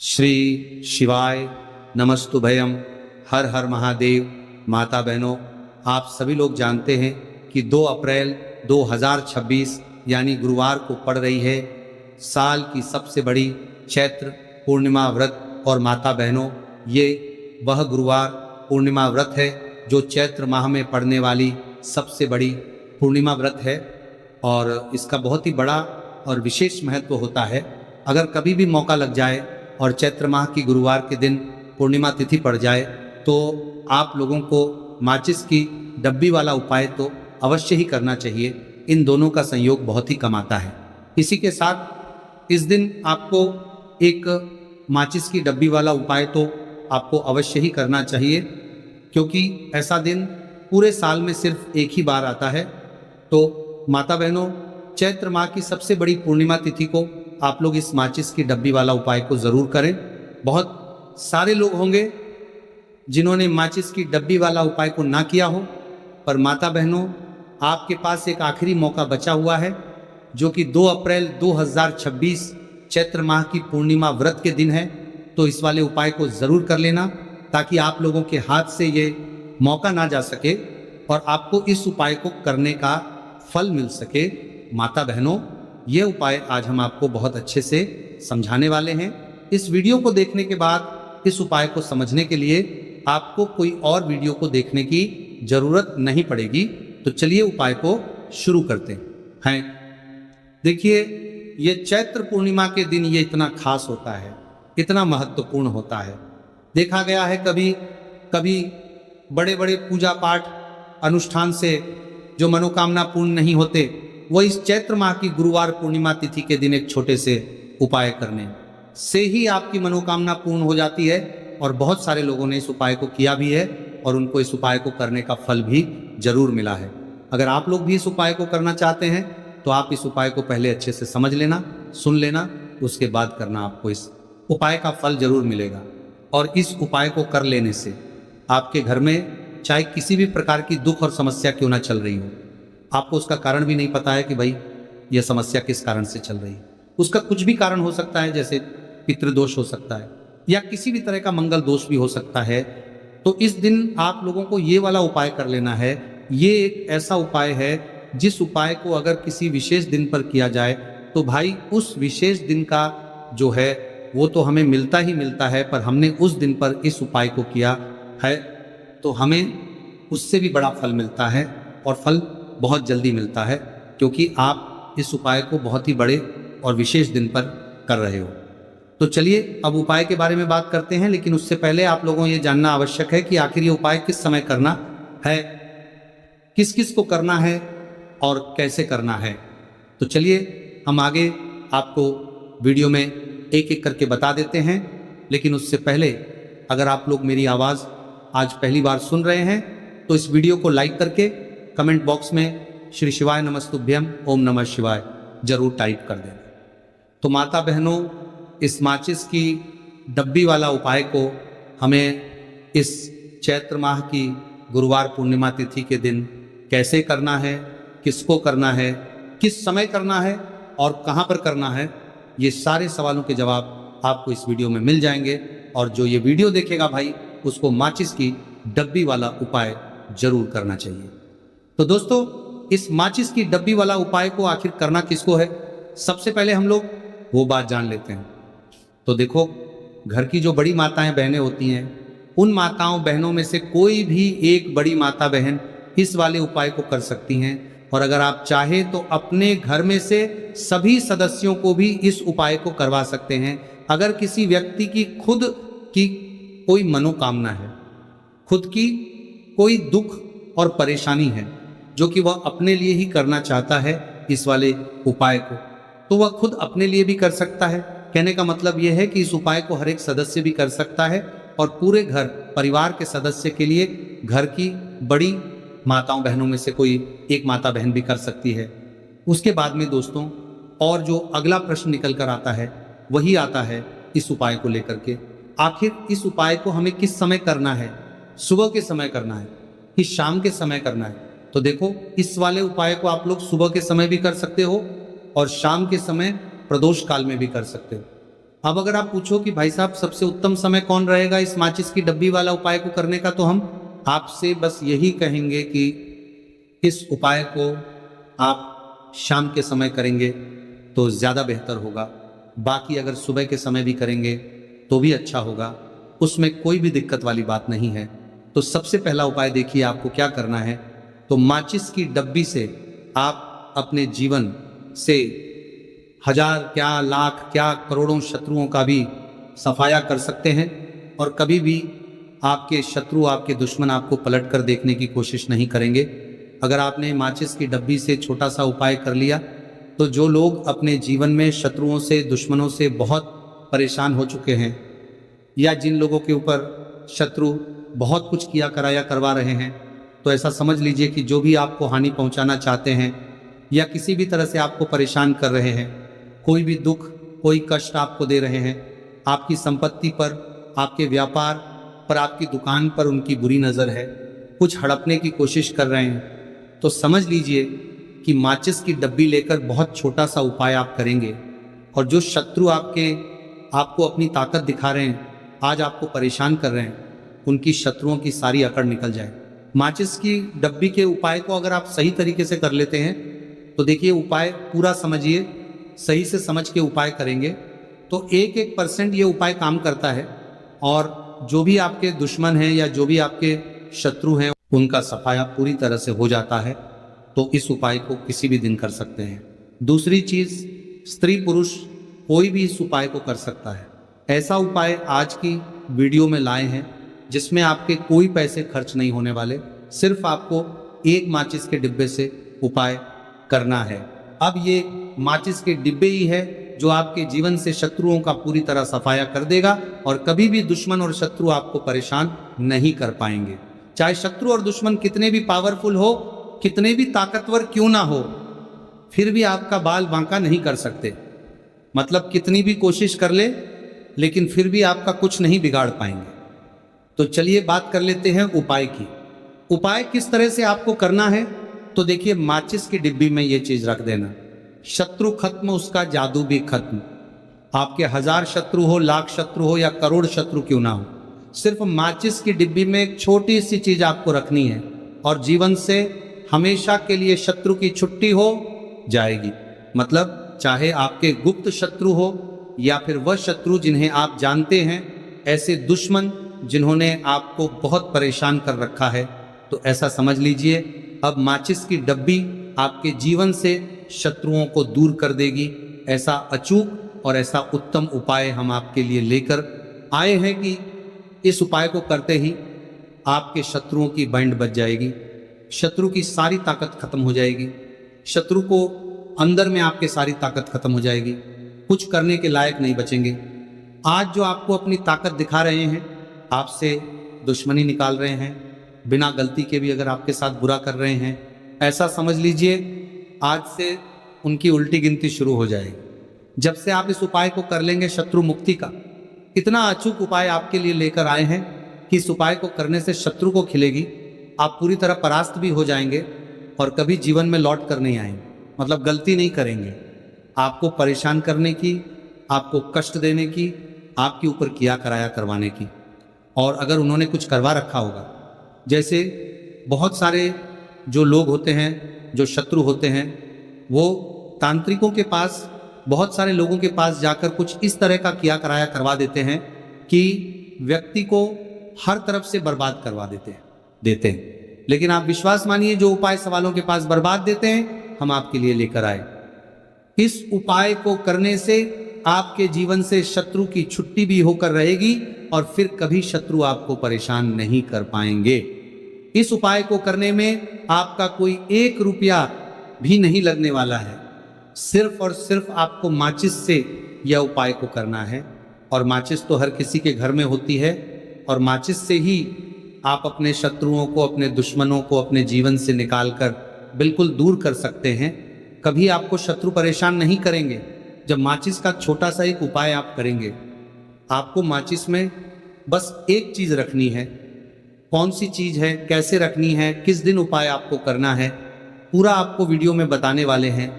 श्री शिवाय नमस्तुभयम। हर हर महादेव। माता बहनों, आप सभी लोग जानते हैं कि 2 अप्रैल 2026 यानी गुरुवार को पड़ रही है साल की सबसे बड़ी चैत्र पूर्णिमा व्रत। और माता बहनों, ये वह गुरुवार पूर्णिमा व्रत है जो चैत्र माह में पड़ने वाली सबसे बड़ी पूर्णिमा व्रत है और इसका बहुत ही बड़ा और विशेष महत्व होता है। अगर कभी भी मौका लग जाए और चैत्र माह की गुरुवार के दिन पूर्णिमा तिथि पड़ जाए तो आप लोगों को माचिस की डब्बी वाला उपाय तो अवश्य ही करना चाहिए। इन दोनों का संयोग बहुत ही कम आता है। इसी के साथ इस दिन आपको एक माचिस की डब्बी वाला उपाय तो आपको अवश्य ही करना चाहिए, क्योंकि ऐसा दिन पूरे साल में सिर्फ एक ही बार आता है। तो माता बहनों, चैत्र माह की सबसे बड़ी पूर्णिमा तिथि को आप लोग इस माचिस की डब्बी वाला उपाय को ज़रूर करें। बहुत सारे लोग होंगे जिन्होंने माचिस की डब्बी वाला उपाय को ना किया हो, पर माता बहनों, आपके पास एक आखिरी मौका बचा हुआ है जो कि 2 अप्रैल 2026 चैत्र माह की पूर्णिमा व्रत के दिन है। तो इस वाले उपाय को ज़रूर कर लेना ताकि आप लोगों के हाथ से ये मौका ना जा सके और आपको इस उपाय को करने का फल मिल सके। माता बहनों, ये उपाय आज हम आपको बहुत अच्छे से समझाने वाले हैं। इस वीडियो को देखने के बाद इस उपाय को समझने के लिए आपको कोई और वीडियो को देखने की जरूरत नहीं पड़ेगी। तो चलिए उपाय को शुरू करते हैं। देखिए, ये चैत्र पूर्णिमा के दिन ये इतना खास होता है, इतना महत्वपूर्ण होता है। देखा गया है कभी कभी बड़े बड़े पूजा पाठ अनुष्ठान से जो मनोकामना पूर्ण नहीं होते, वो इस चैत्र माह की गुरुवार पूर्णिमा तिथि के दिन एक छोटे से उपाय करने से ही आपकी मनोकामना पूर्ण हो जाती है। और बहुत सारे लोगों ने इस उपाय को किया भी है और उनको इस उपाय को करने का फल भी जरूर मिला है। अगर आप लोग भी इस उपाय को करना चाहते हैं तो आप इस उपाय को पहले अच्छे से समझ लेना, सुन लेना, उसके बाद करना। आपको इस उपाय का फल जरूर मिलेगा। और इस उपाय को कर लेने से आपके घर में चाहे किसी भी प्रकार की दुख और समस्या क्यों ना चल रही हो, आपको उसका कारण भी नहीं पता है कि भाई यह समस्या किस कारण से चल रही है। उसका कुछ भी कारण हो सकता है, जैसे पितृदोष हो सकता है या किसी भी तरह का मंगल दोष भी हो सकता है। तो इस दिन आप लोगों को ये वाला उपाय कर लेना है। ये एक ऐसा उपाय है जिस उपाय को अगर किसी विशेष दिन पर किया जाए तो भाई उस विशेष दिन का जो है वो तो हमें मिलता ही मिलता है, पर हमने उस दिन पर इस उपाय को किया है तो हमें उससे भी बड़ा फल मिलता है और फल बहुत जल्दी मिलता है, क्योंकि आप इस उपाय को बहुत ही बड़े और विशेष दिन पर कर रहे हो। तो चलिए अब उपाय के बारे में बात करते हैं, लेकिन उससे पहले आप लोगों ये जानना आवश्यक है कि आखिर ये उपाय किस समय करना है, किस किस को करना है और कैसे करना है। तो चलिए हम आगे आपको वीडियो में एक एक करके बता देते हैं। लेकिन उससे पहले अगर आप लोग मेरी आवाज़ आज पहली बार सुन रहे हैं तो इस वीडियो को लाइक करके कमेंट बॉक्स में श्री शिवाय नमस्तुभ्यम ओम नमः शिवाय जरूर टाइप कर दें। तो माता बहनों, इस माचिस की डब्बी वाला उपाय को हमें इस चैत्र माह की गुरुवार पूर्णिमा तिथि के दिन कैसे करना है, किसको करना है, किस समय करना है और कहाँ पर करना है, ये सारे सवालों के जवाब आपको इस वीडियो में मिल जाएंगे। और जो ये वीडियो देखेगा भाई, उसको माचिस की डब्बी वाला उपाय जरूर करना चाहिए। तो दोस्तों, इस माचिस की डब्बी वाला उपाय को आखिर करना किसको है, सबसे पहले हम लोग वो बात जान लेते हैं। तो देखो, घर की जो बड़ी माताएं बहनें होती हैं, उन माताओं बहनों में से कोई भी एक बड़ी माता बहन इस वाले उपाय को कर सकती हैं। और अगर आप चाहें तो अपने घर में से सभी सदस्यों को भी इस उपाय को करवा सकते हैं। अगर किसी व्यक्ति की खुद की कोई मनोकामना है, खुद की कोई दुख और परेशानी है जो कि वह अपने लिए ही करना चाहता है इस वाले उपाय को, तो वह खुद अपने लिए भी कर सकता है। कहने का मतलब यह है कि इस उपाय को हर एक सदस्य भी कर सकता है और पूरे घर परिवार के सदस्य के लिए घर की बड़ी माताओं बहनों में से कोई एक माता बहन भी कर सकती है। उसके बाद में दोस्तों, और जो अगला प्रश्न निकल कर आता है वही आता है इस उपाय को लेकर के, आखिर इस उपाय को हमें किस समय करना है, सुबह के समय करना है कि शाम के समय करना है। तो देखो, इस वाले उपाय को आप लोग सुबह के समय भी कर सकते हो और शाम के समय प्रदोष काल में भी कर सकते हो। अब अगर आप पूछो कि भाई साहब सबसे उत्तम समय कौन रहेगा इस माचिस की डब्बी वाला उपाय को करने का, तो हम आपसे बस यही कहेंगे कि इस उपाय को आप शाम के समय करेंगे तो ज़्यादा बेहतर होगा। बाकी अगर सुबह के समय भी करेंगे तो भी अच्छा होगा, उसमें कोई भी दिक्कत वाली बात नहीं है। तो सबसे पहला उपाय देखिए आपको क्या करना है। तो माचिस की डब्बी से आप अपने जीवन से हजार क्या लाख क्या करोड़ों शत्रुओं का भी सफाया कर सकते हैं, और कभी भी आपके शत्रु आपके दुश्मन आपको पलट कर देखने की कोशिश नहीं करेंगे। अगर आपने माचिस की डब्बी से छोटा सा उपाय कर लिया तो जो लोग अपने जीवन में शत्रुओं से दुश्मनों से बहुत परेशान हो चुके हैं, या जिन लोगों के ऊपर शत्रु बहुत कुछ किया कराया करवा रहे हैं, तो ऐसा समझ लीजिए कि जो भी आपको हानि पहुंचाना चाहते हैं या किसी भी तरह से आपको परेशान कर रहे हैं, कोई भी दुख कोई कष्ट आपको दे रहे हैं, आपकी संपत्ति पर आपके व्यापार पर आपकी दुकान पर उनकी बुरी नज़र है, कुछ हड़पने की कोशिश कर रहे हैं, तो समझ लीजिए कि माचिस की डब्बी लेकर बहुत छोटा सा उपाय आप करेंगे, और जो शत्रु आपको अपनी ताकत दिखा रहे हैं, आज आपको परेशान कर रहे हैं, उनकी शत्रुओं की सारी अकड़ निकल जाए। माचिस की डब्बी के उपाय को अगर आप सही तरीके से कर लेते हैं तो देखिए उपाय पूरा समझिए, सही से समझ के उपाय करेंगे तो 1% ये उपाय काम करता है, और जो भी आपके दुश्मन हैं या जो भी आपके शत्रु हैं उनका सफाया पूरी तरह से हो जाता है। तो इस उपाय को किसी भी दिन कर सकते हैं। दूसरी चीज, स्त्री पुरुष कोई भी इस उपाय को कर सकता है। ऐसा उपाय आज की वीडियो में लाए हैं जिसमें आपके कोई पैसे खर्च नहीं होने वाले, सिर्फ आपको एक माचिस के डिब्बे से उपाय करना है। अब ये माचिस के डिब्बे ही है जो आपके जीवन से शत्रुओं का पूरी तरह सफाया कर देगा, और कभी भी दुश्मन और शत्रु आपको परेशान नहीं कर पाएंगे। चाहे शत्रु और दुश्मन कितने भी पावरफुल हो, कितने भी ताकतवर क्यों ना हो, फिर भी आपका बाल बांका नहीं कर सकते। मतलब कितनी भी कोशिश कर ले लेकिन फिर भी आपका कुछ नहीं बिगाड़ पाएंगे। तो चलिए बात कर लेते हैं उपाय की। उपाय किस तरह से आपको करना है, तो देखिए माचिस की डिब्बी में ये चीज रख देना, शत्रु खत्म उसका जादू भी खत्म। आपके 1000 शत्रु हो, लाख शत्रु हो या करोड़ शत्रु क्यों ना हो, सिर्फ माचिस की डिब्बी में एक छोटी सी चीज आपको रखनी है और जीवन से हमेशा के लिए शत्रु की छुट्टी हो जाएगी। मतलब चाहे आपके गुप्त शत्रु हो या फिर वह शत्रु जिन्हें आप जानते हैं, ऐसे दुश्मन जिन्होंने आपको बहुत परेशान कर रखा है, तो ऐसा समझ लीजिए अब माचिस की डब्बी आपके जीवन से शत्रुओं को दूर कर देगी। ऐसा अचूक और ऐसा उत्तम उपाय हम आपके लिए लेकर आए हैं कि इस उपाय को करते ही आपके शत्रुओं की बैंड बज जाएगी, शत्रु की सारी ताकत खत्म हो जाएगी, शत्रु को अंदर में आपके सारी ताकत खत्म हो जाएगी, कुछ करने के लायक नहीं बचेंगे। आज जो आपको अपनी ताकत दिखा रहे हैं, आपसे दुश्मनी निकाल रहे हैं, बिना गलती के भी अगर आपके साथ बुरा कर रहे हैं, ऐसा समझ लीजिए आज से उनकी उल्टी गिनती शुरू हो जाएगी। जब से आप इस उपाय को कर लेंगे, शत्रु मुक्ति का इतना अचूक उपाय आपके लिए लेकर आए हैं कि इस उपाय को करने से शत्रु को खिलेगी, आप पूरी तरह परास्त भी हो जाएंगे और कभी जीवन में लौट कर नहीं आएंगे। मतलब गलती नहीं करेंगे, आपको परेशान करने की, आपको कष्ट देने की, आपके ऊपर किया कराया करवाने की। और अगर उन्होंने कुछ करवा रखा होगा, जैसे बहुत सारे जो लोग होते हैं, जो शत्रु होते हैं, वो तांत्रिकों के पास, बहुत सारे लोगों के पास जाकर कुछ इस तरह का किया कराया करवा देते हैं कि व्यक्ति को हर तरफ से बर्बाद करवा देते हैं। लेकिन आप विश्वास मानिए, जो उपाय सवालों के पास बर्बाद देते हैं, हम आपके लिए लेकर आए। इस उपाय को करने से आपके जीवन से शत्रु की छुट्टी भी होकर रहेगी और फिर कभी शत्रु आपको परेशान नहीं कर पाएंगे। इस उपाय को करने में आपका कोई 1 रुपया भी नहीं लगने वाला है। सिर्फ और सिर्फ आपको माचिस से यह उपाय को करना है, और माचिस तो हर किसी के घर में होती है, और माचिस से ही आप अपने शत्रुओं को, अपने दुश्मनों को अपने जीवन से निकालकर बिल्कुल दूर कर सकते हैं। कभी आपको शत्रु परेशान नहीं करेंगे। जब माचिस का छोटा सा एक उपाय आप करेंगे, आपको माचिस में बस एक चीज रखनी है। कौन सी चीज है, कैसे रखनी है, किस दिन उपाय आपको करना है, पूरा आपको वीडियो में बताने वाले हैं।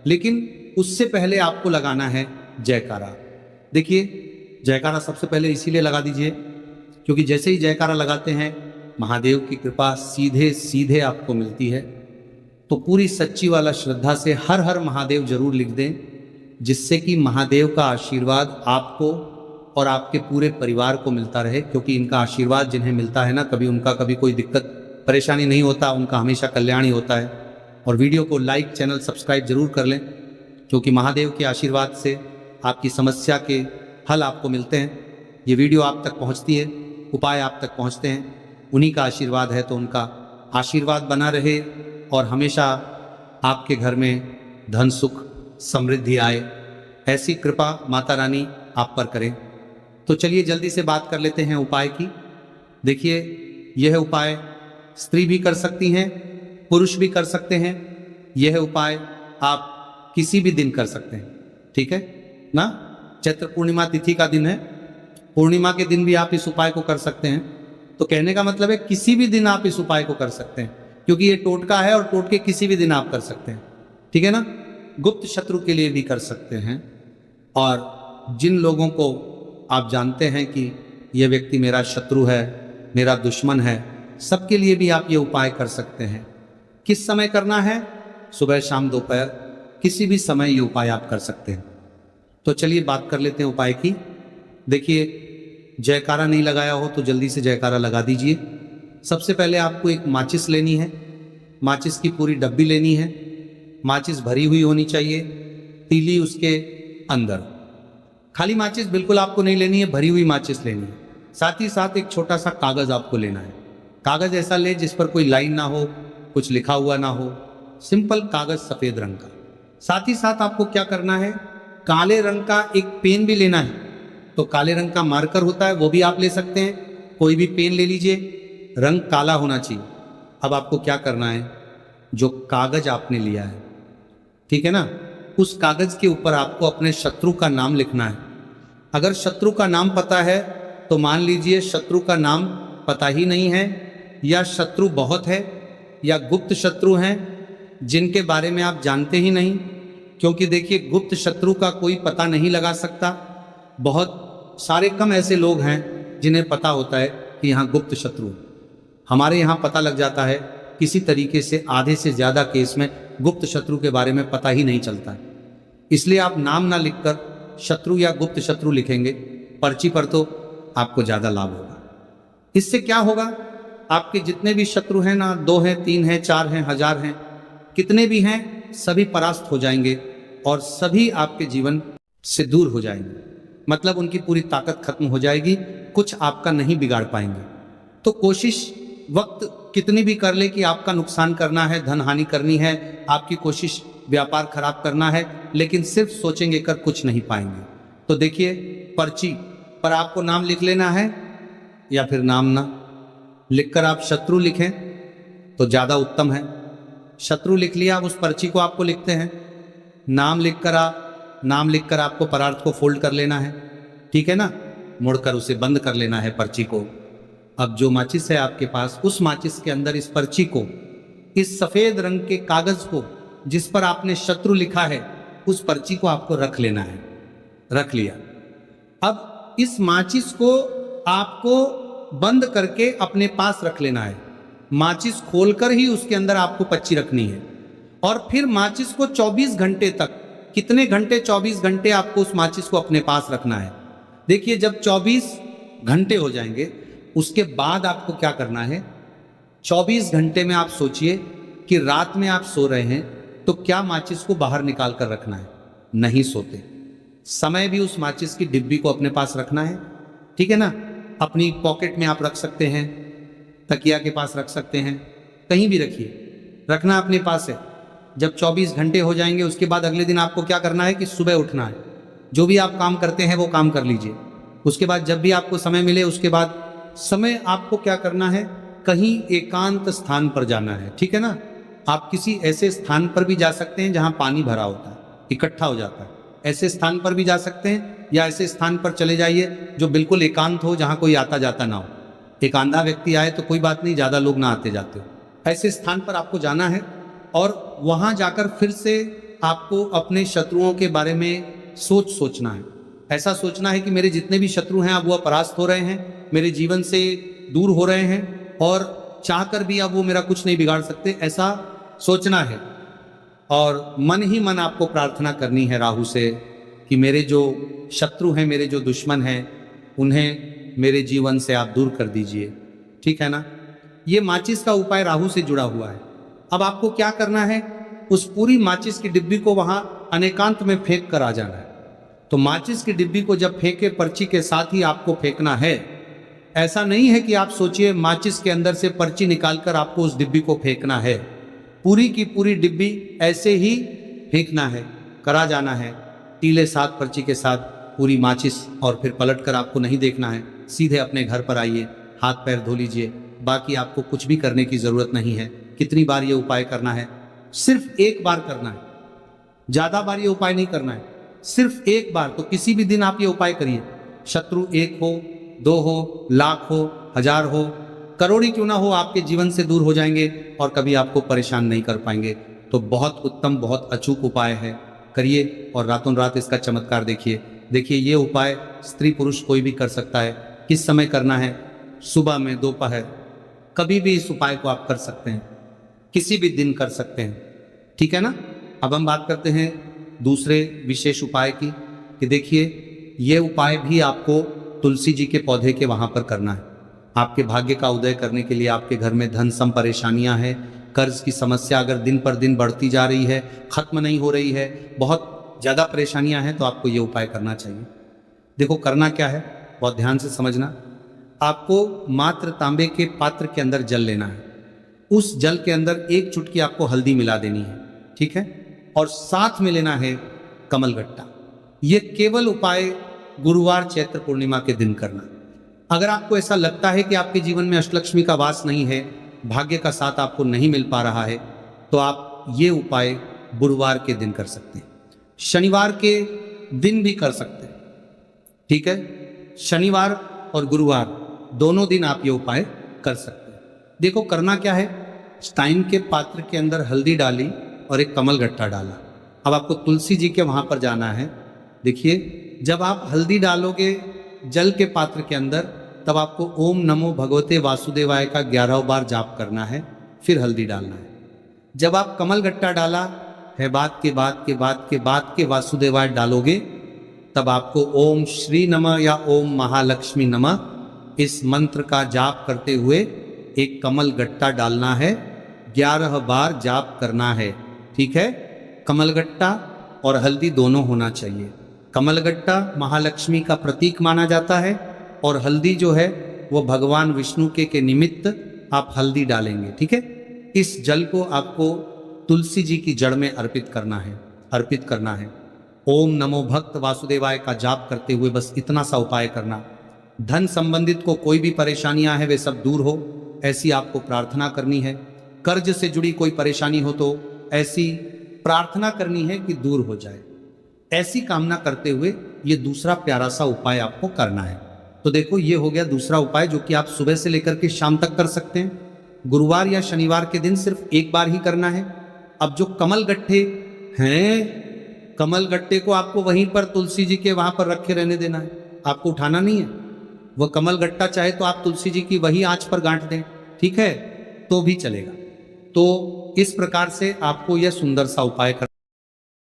लेकिन उससे पहले आपको लगाना है जयकारा। देखिए, जयकारा सबसे पहले इसीलिए लगा दीजिए क्योंकि जैसे ही जयकारा लगाते हैं महादेव की कृपा सीधे सीधे आपको मिलती है। तो पूरी सच्ची वाला श्रद्धा से हर हर महादेव जरूर लिख दें, जिससे कि महादेव का आशीर्वाद आपको और आपके पूरे परिवार को मिलता रहे। क्योंकि इनका आशीर्वाद जिन्हें मिलता है ना, कभी उनका कभी कोई दिक्कत परेशानी नहीं होता, उनका हमेशा कल्याण ही होता है। और वीडियो को लाइक, चैनल सब्सक्राइब जरूर कर लें, क्योंकि महादेव के आशीर्वाद से आपकी समस्या के हल आपको मिलते हैं। ये वीडियो आप तक पहुंचती है, उपाय आप तक पहुंचते हैं, उन्हीं का आशीर्वाद है। तो उनका आशीर्वाद बना रहे और हमेशा आपके घर में धन सुख समृद्धि आए, ऐसी कृपा माता रानी आप पर करें। तो चलिए जल्दी से बात कर लेते हैं उपाय की। देखिए, यह उपाय स्त्री भी कर सकती हैं, पुरुष भी कर सकते हैं। यह उपाय आप किसी भी दिन कर सकते हैं, ठीक है ना। चैत्र पूर्णिमा तिथि का दिन है, पूर्णिमा के दिन भी आप इस उपाय को कर सकते हैं। तो कहने का मतलब है किसी भी दिन आप इस उपाय को कर सकते हैं, क्योंकि ये टोटका है और टोटके किसी भी दिन आप कर सकते हैं, ठीक है ना। गुप्त शत्रु के लिए भी कर सकते हैं, और जिन लोगों को आप जानते हैं कि यह व्यक्ति मेरा शत्रु है, मेरा दुश्मन है, सबके लिए भी आप ये उपाय कर सकते हैं। किस समय करना है? सुबह, शाम, दोपहर, किसी भी समय ये उपाय आप कर सकते हैं। तो चलिए बात कर लेते हैं उपाय की। देखिए, जयकारा नहीं लगाया हो तो जल्दी से जयकारा लगा दीजिए। सबसे पहले आपको एक माचिस लेनी है, माचिस की पूरी डब्बी लेनी है। माचिस भरी हुई होनी चाहिए, तीली उसके अंदर। खाली माचिस बिल्कुल आपको नहीं लेनी है, भरी हुई माचिस लेनी है। साथ ही साथ एक छोटा सा कागज आपको लेना है। कागज ऐसा ले जिस पर कोई लाइन ना हो, कुछ लिखा हुआ ना हो, सिंपल कागज सफेद रंग का। साथ ही साथ आपको क्या करना है, काले रंग का एक पेन भी लेना है। तो काले रंग का मार्कर होता है, वो भी आप ले सकते हैं, कोई भी पेन ले लीजिए, रंग काला होना चाहिए। अब आपको क्या करना है, जो कागज आपने लिया है, ठीक है ना, उस कागज के ऊपर आपको अपने शत्रु का नाम लिखना है। अगर शत्रु का नाम पता है तो मान लीजिए शत्रु का नाम पता ही नहीं है, या शत्रु बहुत है, या गुप्त शत्रु हैं जिनके बारे में आप जानते ही नहीं। क्योंकि देखिए, गुप्त शत्रु का कोई पता नहीं लगा सकता। बहुत सारे कम ऐसे लोग हैं जिन्हें पता होता है कि यहाँ गुप्त शत्रु। हमारे यहाँ पता लग जाता है किसी तरीके से, आधे से ज़्यादा केस में गुप्त शत्रु के बारे में पता ही नहीं चलता है। इसलिए आप नाम ना लिखकर शत्रु या गुप्त शत्रु लिखेंगे पर्ची पर, तो आपको ज़्यादा लाभ होगा। इससे क्या होगा, आपके जितने भी शत्रु हैं ना, 2 हैं, 3 हैं, 4 हैं, 1000 हैं, कितने भी हैं, सभी परास्त हो जाएंगे और सभी आपके जीवन से दूर हो जाएंगे। मतलब उनकी पूरी ताकत खत्म हो जाएगी, कुछ आपका नहीं बिगाड़ पाएंगे। तो कोशिश वक्त कितनी भी कर ले कि आपका नुकसान करना है, धन हानि करनी है, आपकी कोशिश व्यापार खराब करना है, लेकिन सिर्फ सोचेंगे कर कुछ नहीं पाएंगे। तो देखिए, पर्ची पर आपको नाम लिख लेना है, या फिर नाम ना लिखकर आप शत्रु लिखें तो ज़्यादा उत्तम है। शत्रु लिख लिया, उस पर्ची को आपको लिखते हैं। नाम लिखकर आपको परार्थ को फोल्ड कर लेना है, ठीक है ना, मुड़कर उसे बंद कर लेना है पर्ची को। अब जो माचिस है आपके पास, उस माचिस के अंदर इस पर्ची को, इस सफेद रंग के कागज को जिस पर आपने शत्रु लिखा है, उस पर्ची को आपको रख लेना है। रख लिया। अब इस माचिस को आपको बंद करके अपने पास रख लेना है। माचिस खोलकर ही उसके अंदर आपको पर्ची रखनी है, और फिर माचिस को 24 घंटे तक, कितने घंटे, 24 घंटे आपको उस माचिस को अपने पास रखना है। देखिए, जब 24 घंटे हो जाएंगे, उसके बाद आपको क्या करना है, 24 घंटे में आप सोचिए कि रात में आप सो रहे हैं तो क्या माचिस को बाहर निकाल कर रखना है? नहीं सोते। समय भी उस माचिस की डिब्बी को अपने पास रखना है, ठीक है ना। अपनी पॉकेट में आप रख सकते हैं, तकिया के पास रख सकते हैं, कहीं भी रखिए, रखना अपने पास है। जब 24 घंटे हो जाएंगे, उसके बाद अगले दिन आपको क्या करना है कि सुबह उठना है। जो भी आप काम करते हैं वो काम कर लीजिए। उसके बाद जब भी आपको समय मिले, उसके बाद समय आपको क्या करना है, कहीं एकांत स्थान पर जाना है, ठीक है ना। आप किसी ऐसे स्थान पर भी जा सकते हैं जहां पानी भरा होता है, इकट्ठा हो जाता है, ऐसे स्थान पर भी जा सकते हैं, या ऐसे स्थान पर चले जाइए जो बिल्कुल एकांत हो, जहां कोई आता जाता ना हो। एक आंधा व्यक्ति आए तो कोई बात नहीं, ज़्यादा लोग ना आते जाते हो, ऐसे स्थान पर आपको जाना है। और वहां जाकर फिर से आपको अपने शत्रुओं के बारे में सोचना है। ऐसा सोचना है कि मेरे जितने भी शत्रु हैं अब वो परास्त हो रहे हैं, मेरे जीवन से दूर हो रहे हैं और चाहकर भी अब वो मेरा कुछ नहीं बिगाड़ सकते, ऐसा सोचना है। और मन ही मन आपको प्रार्थना करनी है राहु से कि मेरे जो शत्रु हैं, मेरे जो दुश्मन हैं, उन्हें मेरे जीवन से आप दूर कर दीजिए। ठीक है ना। ये माचिस का उपाय राहु से जुड़ा हुआ है। अब आपको क्या करना है, उस पूरी माचिस की डिब्बी को वहां अनेकांत में फेंक कर आ जाना है। तो माचिस की डिब्बी को जब फेंके, पर्ची के साथ ही आपको फेंकना है। ऐसा नहीं है कि आप सोचिए माचिस के अंदर से पर्ची निकालकर आपको उस डिब्बी को फेंकना है। पूरी की पूरी डिब्बी ऐसे ही फेंकना है, करा जाना है टीले साथ पर्ची के साथ पूरी माचिस, और फिर पलटकर आपको नहीं देखना है, सीधे अपने घर पर आइए, हाथ पैर धो लीजिए। बाकी आपको कुछ भी करने की जरूरत नहीं है। कितनी बार ये उपाय करना है? सिर्फ एक बार करना है, ज्यादा बार ये उपाय नहीं करना है, सिर्फ एक बार। तो किसी भी दिन आप ये उपाय करिए। शत्रु 1 हो, 2 हो, लाख हो, 1000 हो, करोड़ी क्यों ना हो, आपके जीवन से दूर हो जाएंगे और कभी आपको परेशान नहीं कर पाएंगे। तो बहुत उत्तम, बहुत अचूक उपाय है, करिए और रातों रात इसका चमत्कार देखिए। देखिए ये उपाय स्त्री पुरुष कोई भी कर सकता है। किस समय करना है? सुबह में, दोपहर, कभी भी इस उपाय को आप कर सकते हैं, किसी भी दिन कर सकते हैं। ठीक है ना। अब हम बात करते हैं दूसरे विशेष उपाय की, कि देखिए ये उपाय भी आपको तुलसी जी के पौधे के वहां पर करना है। आपके भाग्य का उदय करने के लिए, आपके घर में धन सम परेशानियां हैं, कर्ज की समस्या अगर दिन पर दिन बढ़ती जा रही है, खत्म नहीं हो रही है, बहुत ज्यादा परेशानियां हैं, तो आपको ये उपाय करना चाहिए। देखो करना क्या है, बहुत ध्यान से समझना। आपको मात्र तांबे के पात्र के अंदर जल लेना है। उस जल के अंदर 1 चुटकी आपको हल्दी मिला देनी है। ठीक है। और साथ में लेना है कमलगट्टा। ये केवल उपाय गुरुवार चैत्र पूर्णिमा के दिन करना। अगर आपको ऐसा लगता है कि आपके जीवन में अष्टलक्ष्मी का वास नहीं है, भाग्य का साथ आपको नहीं मिल पा रहा है, तो आप ये उपाय गुरुवार के दिन कर सकते हैं, शनिवार के दिन भी कर सकते हैं। ठीक है। शनिवार और गुरुवार दोनों दिन आप ये उपाय कर सकते हैं। देखो करना क्या है, स्टाइन के पात्र के अंदर हल्दी डाली और एक कमलगट्टा डाला। अब आपको तुलसी जी के वहां पर जाना है। देखिए जब आप हल्दी डालोगे जल के पात्र के अंदर, तब आपको ओम नमो भगवते वासुदेवाय का 11 बार जाप करना है, फिर हल्दी डालना है। जब आप कमलगट्टा डाला है, बात के वासुदेवाय डालोगे, तब आपको ओम श्री नमः या ओम महालक्ष्मी नमः इस मंत्र का जाप करते हुए एक कमलगट्टा डालना है, 11 बार जाप करना है। ठीक है। कमलगट्टा और हल्दी दोनों होना चाहिए। कमलगट्टा महालक्ष्मी का प्रतीक माना जाता है, और हल्दी जो है वो भगवान विष्णु के निमित्त आप हल्दी डालेंगे। ठीक है। इस जल को आपको तुलसी जी की जड़ में अर्पित करना है। ओम नमो भक्त वासुदेवाय का जाप करते हुए बस इतना सा उपाय करना। धन संबंधित को कोई भी परेशानियां हैं वे सब दूर हो, ऐसी आपको प्रार्थना करनी है। कर्ज से जुड़ी कोई परेशानी हो तो ऐसी प्रार्थना करनी है कि दूर हो जाए। ऐसी कामना करते हुए ये दूसरा प्यारा सा उपाय आपको करना है। तो देखो ये हो गया दूसरा उपाय, जो कि आप सुबह से लेकर के शाम तक कर सकते हैं। गुरुवार या शनिवार के दिन सिर्फ एक बार ही करना है। अब जो कमलगट्टे हैं, कमलगट्टे को आपको वहीं पर तुलसी जी के वहां पर रखे रहने देना है, आपको उठाना नहीं है। वह कमलगट्टा चाहे तो आप तुलसी जी की वही आंच पर गांठ दें, ठीक है, तो भी चलेगा। तो इस प्रकार से आपको यह सुंदर सा उपाय कर